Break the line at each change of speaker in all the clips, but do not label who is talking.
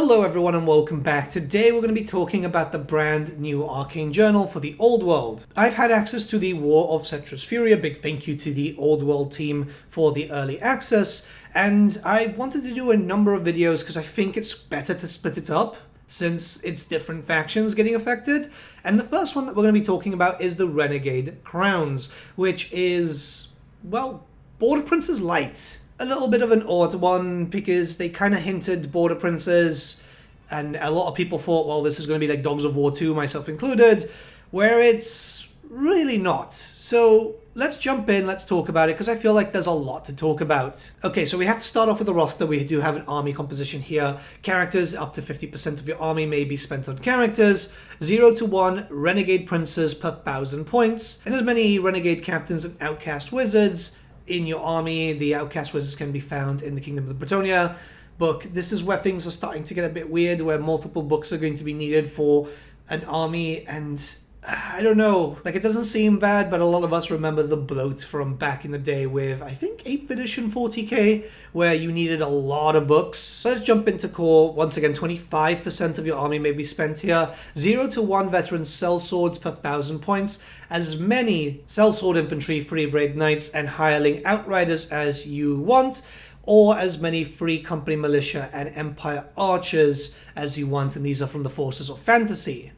Hello everyone and welcome back. Today we're going to be talking about the brand new Arcane Journal for the Old World. I've had access to the War of SETTRAS FURY, a big thank you to the Old World team for the early access, and I wanted to do a number of videos because I think it's better to split it up since it's different factions getting affected. And the first one that we're going to be talking about is the Renegade Crowns, which is, well, Border Princes Light. A little bit of an odd one because they kind of hinted Border Princes, and a lot of people thought, well, this is going to be like Dogs of War 2, myself included, where it's really not. So let's jump in, let's talk about it, because I feel like there's a lot to talk about. Okay, so we have to start off with the roster. We do have an army composition here. Characters, up to 50% of your army may be spent on characters. 0 to 1 Renegade Princes per 1,000 points, and as many Renegade Captains and Outcast Wizards in your army. The Outcast Wizards can be found in the Kingdom of BRETONNIA book. This is where things are starting to get a bit weird, where multiple books are going to be needed for an army, and I don't know, like, it doesn't seem bad, but a lot of us remember the bloat from back in the day with, I think, 8th edition 40k, where you needed a lot of books. So let's jump into core. Once again, 25% of your army may be spent here. 0 to 1 veteran sellswords per 1,000 points. As many sellsword infantry, free braid knights, and hireling outriders as you want, or as many free company militia and empire archers as you want, and these are from the forces of fantasy.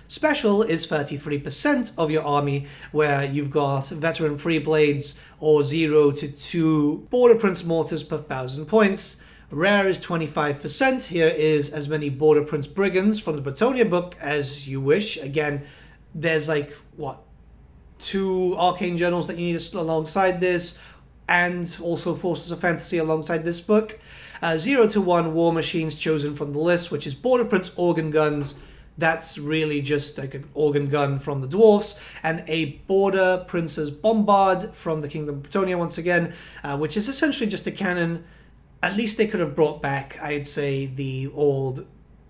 Special is 33% of your army, where you've got veteran free blades or 0 to 2 border prince mortars per 1,000 points. Rare is 25%. Here is as many border prince brigands from the BRETONNIA book as you wish. Again, there's like, what, 2 arcane journals that you need alongside this, and also forces of fantasy alongside this book. 0 to 1 war machines chosen from the list, which is border prince organ guns. That's really just like an organ gun from the dwarfs, and a border prince's bombard from the Kingdom of BRETONNIA once again, which is essentially just a cannon. At least they could have brought back, I'd say, the old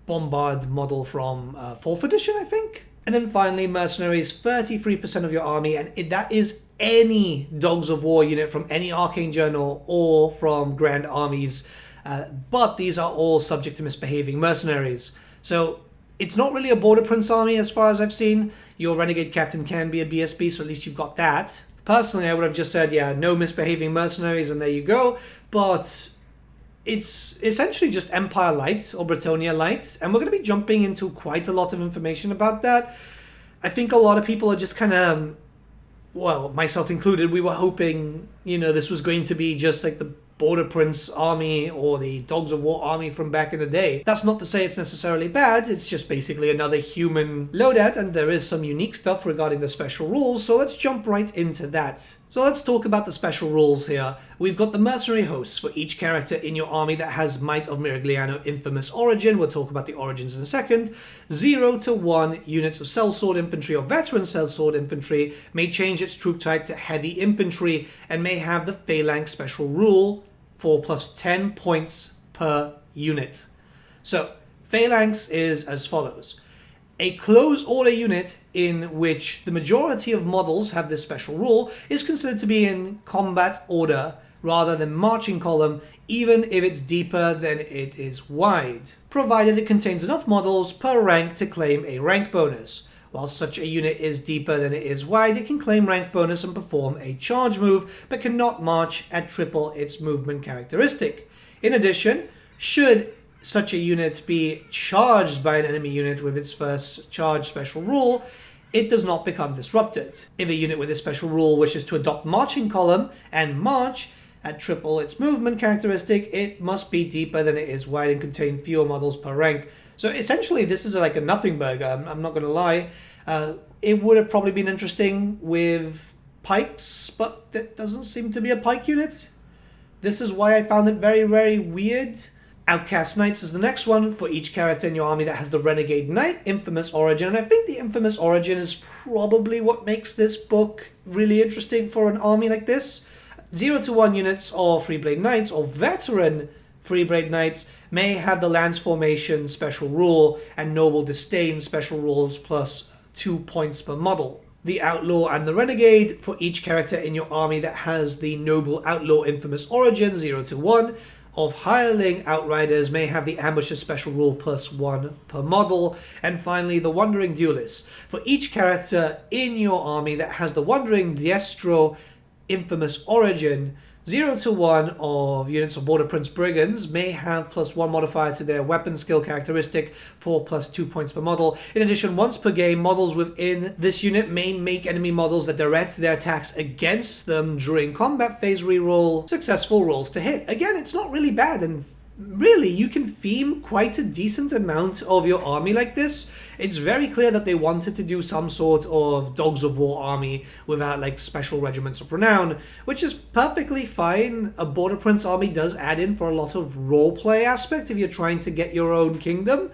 bombard model from 4th edition, I think. And then finally, mercenaries, 33% of your army, and that is any Dogs of War unit from any Arcane Journal or from Grand Armies, but these are all subject to misbehaving mercenaries. So it's not really a Border Prince army as far as I've seen. Your Renegade Captain can be a BSB, so at least you've got that. Personally, I would have just said, yeah, no misbehaving mercenaries, and there you go. But it's essentially just Empire Light or BRETONNIA Light, and we're going to be jumping into quite a lot of information about that. I think a lot of people are just kind of, well, myself included, we were hoping, you know, this was going to be just like the Border Prince army or the Dogs of War army from back in the day. That's not to say it's necessarily bad, it's just basically another human loadout, and there is some unique stuff regarding the special rules, so let's jump right into that. So let's talk about the special rules here. We've got the mercenary hosts for each character in your army that has Might of Mirigliano Infamous Origin. We'll talk about the origins in a second. 0 to 1 units of sellsword infantry or veteran sellsword infantry may change its troop type to heavy infantry and may have the phalanx special rule for plus 10 points per unit. So phalanx is as follows. A close order unit in which the majority of models have this special rule is considered to be in combat order rather than marching column, even if it's deeper than it is wide, provided it contains enough models per rank to claim a rank bonus. While such a unit is deeper than it is wide, it can claim rank bonus and perform a charge move, but cannot march at triple its movement characteristic. In addition, should such a unit be charged by an enemy unit with its first charge special rule, it does not become disrupted. If a unit with this special rule wishes to adopt marching column and march at triple its movement characteristic, it must be deeper than it is wide and contain fewer models per rank. So essentially this is like a nothing burger, I'm not going to lie. It would have probably been interesting with pikes, but that doesn't seem to be a pike unit. This is why I found it very, very weird. Outcast Knights is the next one for each character in your army that has the Renegade Knight Infamous Origin, and I think the Infamous Origin is probably what makes this book really interesting for an army like this. 0 to 1 units or Free Blade Knights or veteran Free Blade Knights may have the Lance Formation special rule and Noble Disdain special rules plus 2 points per model. The Outlaw and the Renegade for each character in your army that has the Noble Outlaw Infamous Origin 0 to 1 of hireling Outriders may have the Ambushes special rule +1 per model. And finally, the Wandering Duelist. For each character in your army that has the Wandering Diestro Infamous Origin, 0 to 1 of units of Border Prince Brigands may have +1 modifier to their weapon skill characteristic for +2 points per model. In addition, once per game, models within this unit may make enemy models that direct their attacks against them during combat phase reroll successful rolls to hit. Again, it's not really bad, and really, you can theme quite a decent amount of your army like this. It's very clear that they wanted to do some sort of Dogs of War army without like special regiments of renown, which is perfectly fine. A Border Prince army does add in for a lot of roleplay aspect if you're trying to get your own kingdom.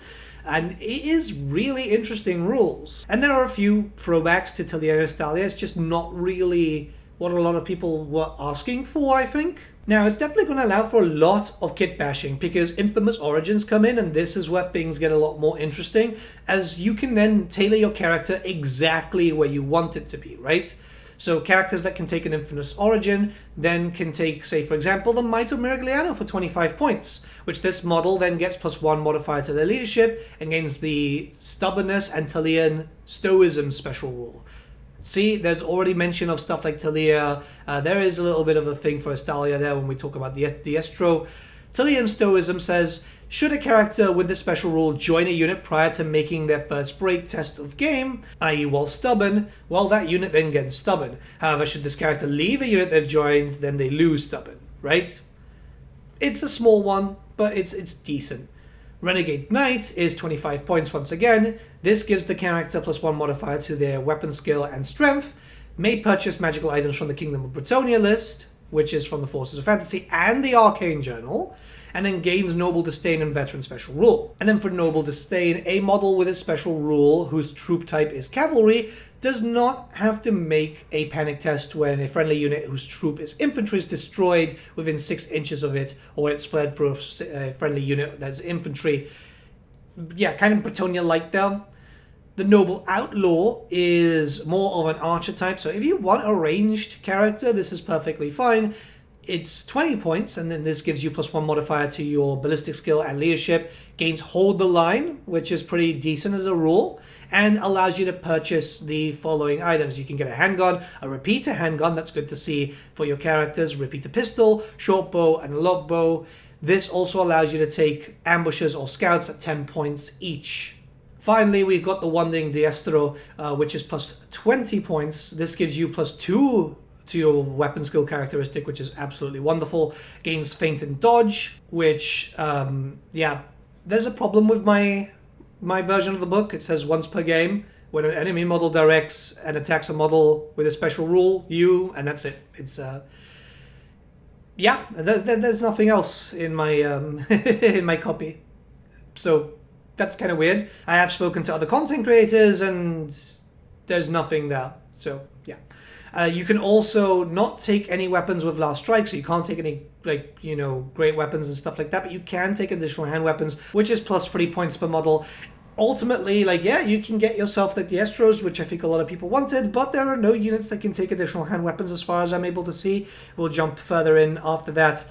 And it is really interesting rules. And there are a few throwbacks to Taliera Stalia. It's just not really what a lot of people were asking for, I think. Now, it's definitely going to allow for a lot of kit bashing because Infamous Origins come in, and this is where things get a lot more interesting, as you can then tailor your character exactly where you want it to be, right? So characters that can take an Infamous Origin then can take, say, for example, the Might of Miragliano for 25 points, which this model then gets +1 modifier to their leadership and gains the Stubbornness and Talian Stoicism special rule. See, there's already mention of stuff like Talia. There is a little bit of a thing for Estalia there when we talk about the Diestro. Talian Stoicism says, should a character with this special rule join a unit prior to making their first break test of game, i.e. while stubborn, well, that unit then gets stubborn. However, should this character leave a unit they've joined, then they lose stubborn, right? It's a small one, but it's decent. Renegade Knight is 25 points once again. This gives the character +1 modifier to their weapon skill and strength. May purchase magical items from the Kingdom of Bretonia list, which is from the Forces of Fantasy and the Arcane Journal, and then gains Noble Disdain and Veteran special rule. And then for Noble Disdain, a model with a special rule whose troop type is cavalry does not have to make a panic test when a friendly unit whose troop is infantry is destroyed within 6 inches of it, or it's fled for a friendly unit that's infantry. Yeah, kind of Bretonia-like there. The Noble Outlaw is more of an archer type, so if you want a ranged character, this is perfectly fine. It's 20 points, and then this gives you +1 modifier to your ballistic skill and leadership, gains Hold the Line, which is pretty decent as a rule, and allows you to purchase the following items. You can get a handgun, a repeater handgun, that's good to see for your characters, repeater pistol, short bow, and long bow. This also allows you to take ambushes or scouts at 10 points each. Finally, we've got the Wandering Diestro, which is +20 points. This gives you +2 to your weapon skill characteristic, which is absolutely wonderful. Gains Feint and Dodge, which, yeah, there's a problem with my version of the book. It says once per game, when an enemy model directs and attacks a model with a special rule, and that's it. It's, yeah, there's nothing else in my, in my copy. So that's kind of weird. I have spoken to other content creators, and there's nothing there. So, yeah. You can also not take any weapons with last strike, so you can't take any, like, you know, great weapons and stuff like that, but you can take additional hand weapons, which is +3 points per model. Ultimately, like, yeah, you can get yourself the Diestros, which I think a lot of people wanted, but there are no units that can take additional hand weapons as far as I'm able to see. We'll jump further in after that.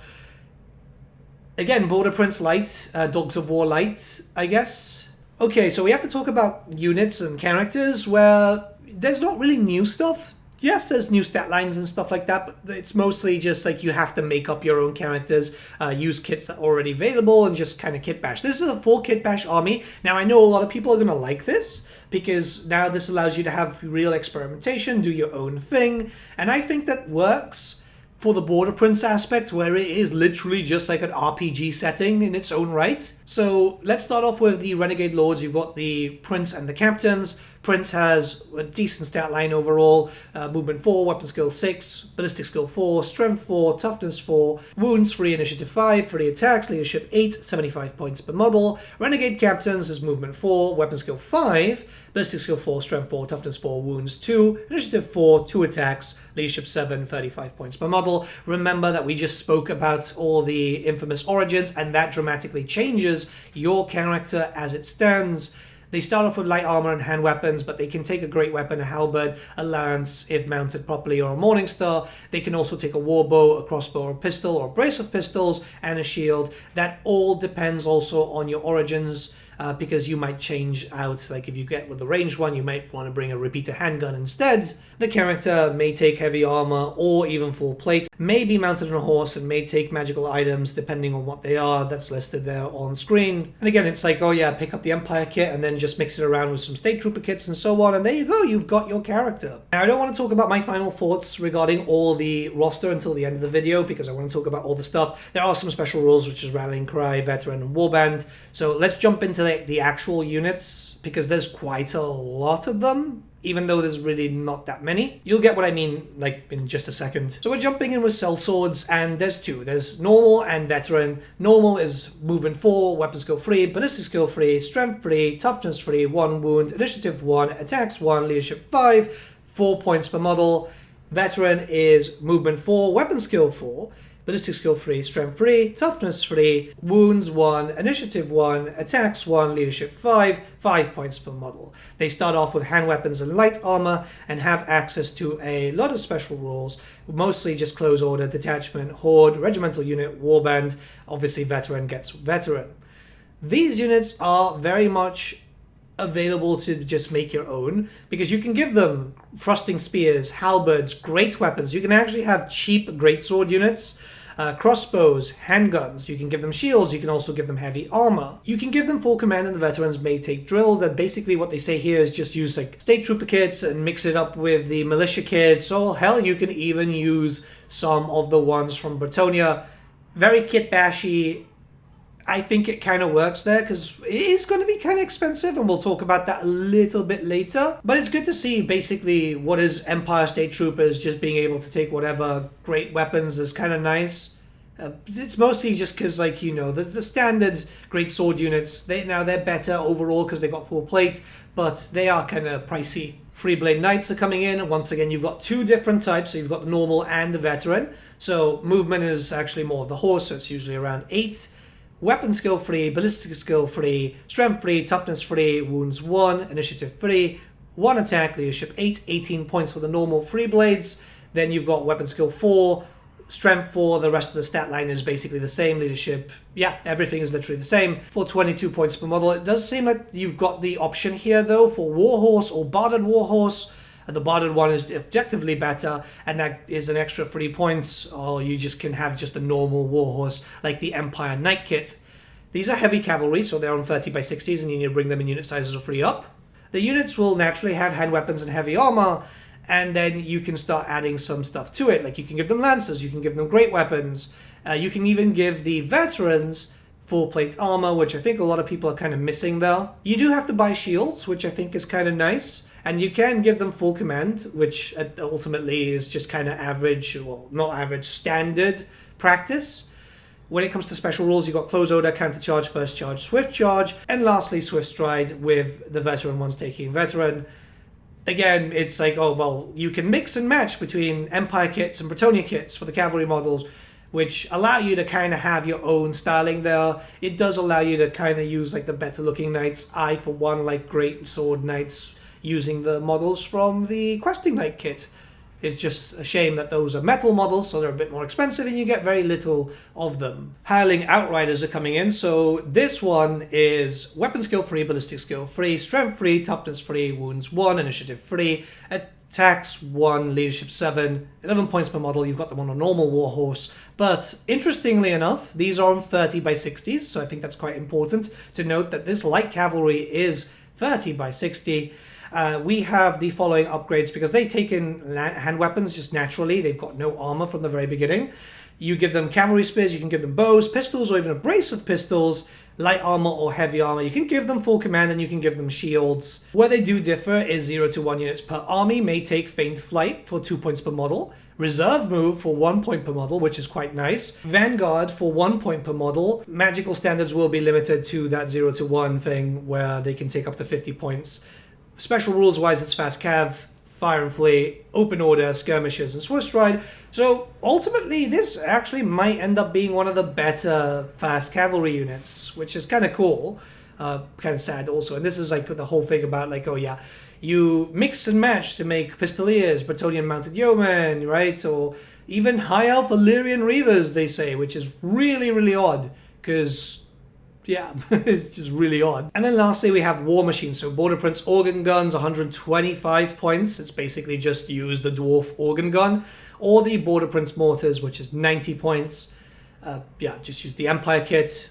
Again, Border Prince Light, Dogs of War Light, I guess. Okay, so we have to talk about units and characters where there's not really new stuff. Yes, there's new stat lines and stuff like that, but it's mostly just like you have to make up your own characters, use kits that are already available, and just kind of kit bash. This is a full kit bash army. Now, I know a lot of people are going to like this, because now this allows you to have real experimentation, do your own thing, and I think that works for the Border Prince aspect, where it is literally just like an RPG setting in its own right. So let's start off with the Renegade Lords. You've got the Prince and the Captains. Prince has a decent stat line overall. Movement 4, Weapon Skill 6, Ballistic Skill 4, Strength 4, Toughness 4, Wounds 3, Initiative 5, 3 attacks, Leadership 8, 75 points per model. Renegade Captains is Movement 4, Weapon Skill 5, Ballistic Skill 4, Strength 4, Toughness 4, Wounds 2, Initiative 4, 2 attacks, Leadership 7, 35 points per model. Remember that we just spoke about all the infamous origins, and that dramatically changes your character as it stands. They start off with light armor and hand weapons, but they can take a great weapon, a halberd, a lance if mounted properly, or a morning star. They can also take a war bow, a crossbow, or a pistol, or a brace of pistols, and a shield. That all depends also on your origins, because you might change out, like if you get with the ranged one, you might want to bring a repeater handgun instead. The character may take heavy armor or even full plate, may be mounted on a horse, and may take magical items depending on what they are. That's listed there on screen. And again, it's like, oh yeah, pick up the Empire kit and then just mix it around with some State Trooper kits and so on, and there you go, you've got your character. Now, I don't want to talk about my final thoughts regarding all the roster until the end of the video, because I want to talk about all the stuff. There are some special rules, which is Rallying Cry, Veteran, and Warband. So let's jump into the actual units, because there's quite a lot of them, even though there's really not that many. You'll get what I mean, like, in just a second. So we're jumping in with sellswords, and there's two. There's normal and veteran. Normal is movement 4, weapon skill 3, ballistic skill 3, strength 3, toughness 3, 1 wound, initiative 1, attacks 1, leadership 5, 4 points per model. Veteran is movement 4, weapon skill 4, ballistic skill 3, strength 3, toughness 3, wounds 1, initiative 1, attacks 1, leadership 5, 5 points per model. They start off with hand weapons and light armor and have access to a lot of special rules, mostly just close order, detachment, horde, regimental unit, warband. Obviously veteran gets veteran. These units are very much available to just make your own, because you can give them thrusting spears, halberds, great weapons. You can actually have cheap greatsword units, crossbows, handguns. You can give them shields. You can also give them heavy armor. You can give them full command, and the veterans may take drill. That basically what they say here is just use like State Trooper kits and mix it up with the militia kits. Or hell, you can even use some of the ones from BRETONNIA. Very kitbashy. I think it kind of works there, because it is going to be kind of expensive, and we'll talk about that a little bit later. But it's good to see basically what is Empire State Troopers just being able to take whatever great weapons is kind of nice. It's mostly just because, like, you know, the standard great sword units, they're better overall because they got full plate, but they are kind of pricey. Free Blade Knights are coming in, and once again you've got two different types, so you've got the normal and the veteran. So movement is actually more of the horse, so it's usually around 8. Weapon skill 3, ballistic skill 3, strength 3, toughness 3, wounds 1, initiative 3, 1 attack, leadership 8, 18 points for the normal free blades. Then you've got weapon skill 4, strength 4, the rest of the stat line is basically the same. Leadership, yeah, everything is literally the same for 22 points per model. It does seem like you've got the option here though for Warhorse or Barded Warhorse. The Barded one is objectively better, and that is an extra 3 points, or you just can have just a normal warhorse like the Empire Knight kit. These are heavy cavalry, so they're on 30 by 60s, and you need to bring them in unit sizes of 3 up. The units will naturally have hand weapons and heavy armor, and then you can start adding some stuff to it. Like you can give them lances, you can give them great weapons, you can even give the veterans full plate armor, which I think a lot of people are kind of missing there. You do have to buy shields, which I think is kind of nice. And you can give them full command, which ultimately is just kind of average, well, not average, standard practice. When it comes to special rules, you've got close order, counter charge, first charge, swift charge, and lastly, swift stride with the veteran ones taking veteran. Again, it's like, oh, well, you can mix and match between Empire kits and BRETONNIA kits for the cavalry models, which allow you to kind of have your own styling there. It does allow you to kind of use like the better looking knights. I, for one, like great sword knights using the models from the Questing Knight kit. It's just a shame that those are metal models, so they're a bit more expensive and you get very little of them. Hireling Outriders are coming in, so this one is weapon skill 3, ballistic skill 3, strength 3, toughness 3, wounds 1, initiative 3, attacks 1, leadership 7, 11 points per model. You've got them on a normal warhorse. But interestingly enough, these are on 30 by 60s, so I think that's quite important to note that this light cavalry is 30 by 60. We have the following upgrades because they take in hand weapons just naturally. They've got no armor from the very beginning. You give them cavalry spears, you can give them bows, pistols, or even a brace of pistols, light armor or heavy armor. You can give them full command and you can give them shields. Where they do differ is 0 to 1 units per army may take feint flight for 2 points per model, reserve move for 1 point per model, which is quite nice, vanguard for 1 point per model. Magical standards will be limited to that 0 to 1 thing where they can take up to 50 points. Special rules wise, it's fast cav, fire and flee, open order, skirmishes, and swift stride. So ultimately, this actually might end up being one of the better fast cavalry units, which is kind of cool. kind of sad also. And this is like the whole thing about like, oh yeah, you mix and match to make Pistoliers, Bretonnian Mounted Yeomen, right? Or even High Elf Illyrian Reavers, they say, which is really, really odd, because, yeah, it's just really odd. And then lastly, we have War Machine. So Border Prince Organ Guns, 125 points. It's basically just use the Dwarf Organ Gun. Or the Border Prince Mortars, which is 90 points. Yeah, just use the Empire kit.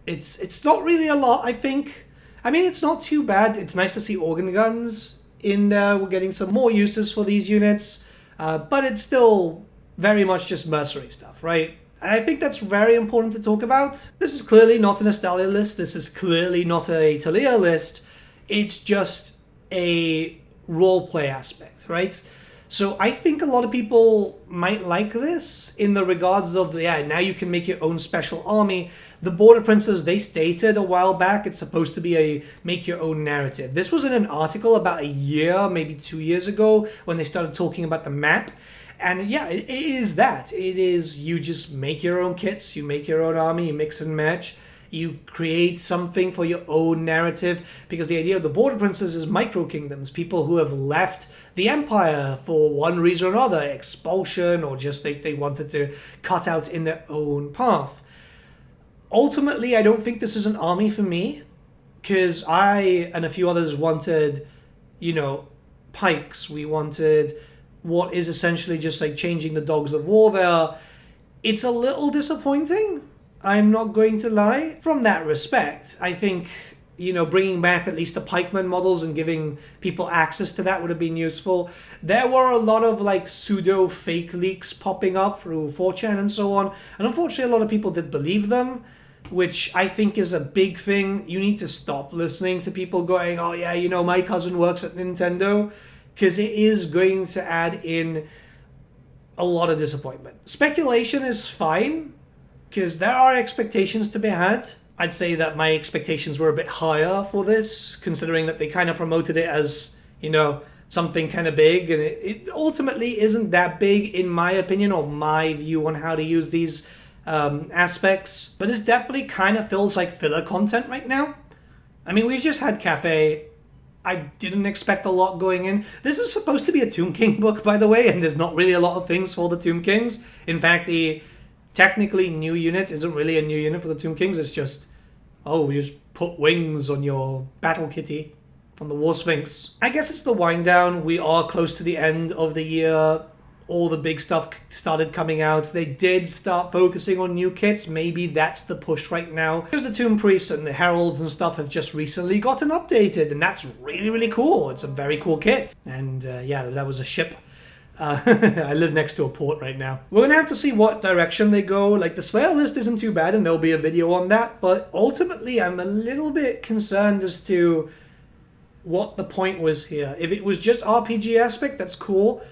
It's not really a lot, I think. I mean, it's not too bad. It's nice to see organ guns in there. We're getting some more uses for these units. But it's still very much just mercenary stuff, right? And I think that's very important to talk about. This is clearly not an Estalia list. This is clearly not a Talia list. It's just a roleplay aspect, right? So I think a lot of people might like this in the regards of, yeah, now you can make your own special army. The Border Princes, they stated a while back, it's supposed to be a make your own narrative. This was in an article about a year, maybe 2 years ago, when they started talking about the map. And yeah, it is that. It is, you just make your own kits, you make your own army, you mix and match. You create something for your own narrative, because the idea of the Border Princes is micro-kingdoms, people who have left the Empire for one reason or another, expulsion, or just they wanted to cut out in their own path. Ultimately, I don't think this is an army for me, because I and a few others wanted, you know, pikes. We wanted what is essentially just like changing the dogs of war there. It's a little disappointing, I'm not going to lie. From that respect, I think, you know, bringing back at least the pikeman models and giving people access to that would have been useful. There were a lot of like pseudo fake leaks popping up through 4chan and so on, and unfortunately a lot of people did believe them, which I think is a big thing. You need to stop listening to people going, oh yeah, you know, my cousin works at Nintendo, because it is going to add in a lot of disappointment. Speculation is fine, because there are expectations to be had. I'd say that my expectations were a bit higher for this, considering that they kind of promoted it as, you know, something kind of big, and it ultimately isn't that big in my opinion, or my view on how to use these aspects. But this definitely kind of feels like filler content right now. I mean, we've just had Cafe. I didn't expect a lot going in. This is supposed to be a Tomb King book, by the way, and there's not really a lot of things for the Tomb Kings. In fact, the technically new unit isn't really a new unit for the Tomb Kings. It's just, oh, you just put wings on your battle kitty from the War Sphinx. I guess it's the wind down. We are close to the end of the year. All the big stuff started coming out. They did start focusing on new kits. Maybe that's the push right now, because the Tomb Priests and the Heralds and stuff have just recently gotten updated, and that's really, really cool. It's a very cool kit. And yeah, that was a ship. I live next to a port right now. We're gonna have to see what direction they go. Like, the Slayer list isn't too bad, and there'll be a video on that, but ultimately I'm a little bit concerned as to what the point was here. If it was just RPG aspect, that's cool.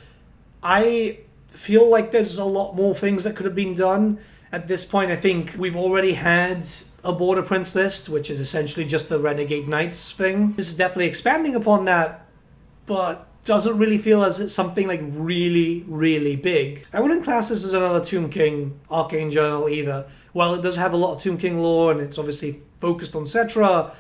I feel like there's a lot more things that could have been done. At this point, I think we've already had a Border Prince list, which is essentially just the Renegade Knights thing. This is definitely expanding upon that, but doesn't really feel as it's something like really, really big. I wouldn't class this as another Tomb King Arcane Journal either. While it does have a lot of Tomb King lore and it's obviously focused on Settra,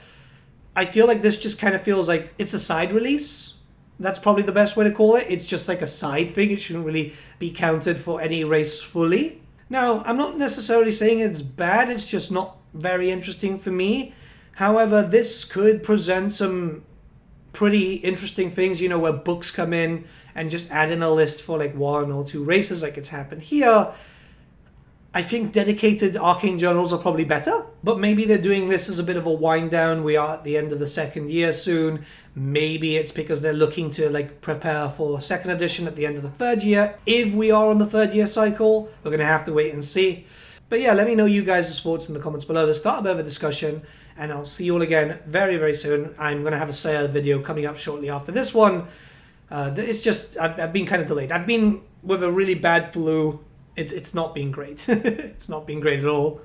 I feel like this just kind of feels like it's a side release. That's probably the best way to call it. It's just like a side thing. It shouldn't really be counted for any race fully. Now, I'm not necessarily saying it's bad. It's just not very interesting for me. However, this could present some pretty interesting things, you know, where books come in and just add in a list for like 1 or 2 races like it's happened here. I think dedicated Arcane Journals are probably better, but maybe they're doing this as a bit of a wind down. We are at the end of the 2nd year soon. Maybe it's because they're looking to like prepare for 2nd edition at the end of the 3rd year. If we are on the 3rd year cycle, we're going to have to wait and see. But yeah, let me know you guys' thoughts in the comments below to start a bit of a discussion, and I'll see you all again very, very soon. I'm going to have a sale video coming up shortly after this one. It's just, I've been kind of delayed. I've been with a really bad flu. It's not been great. It's not been great at all.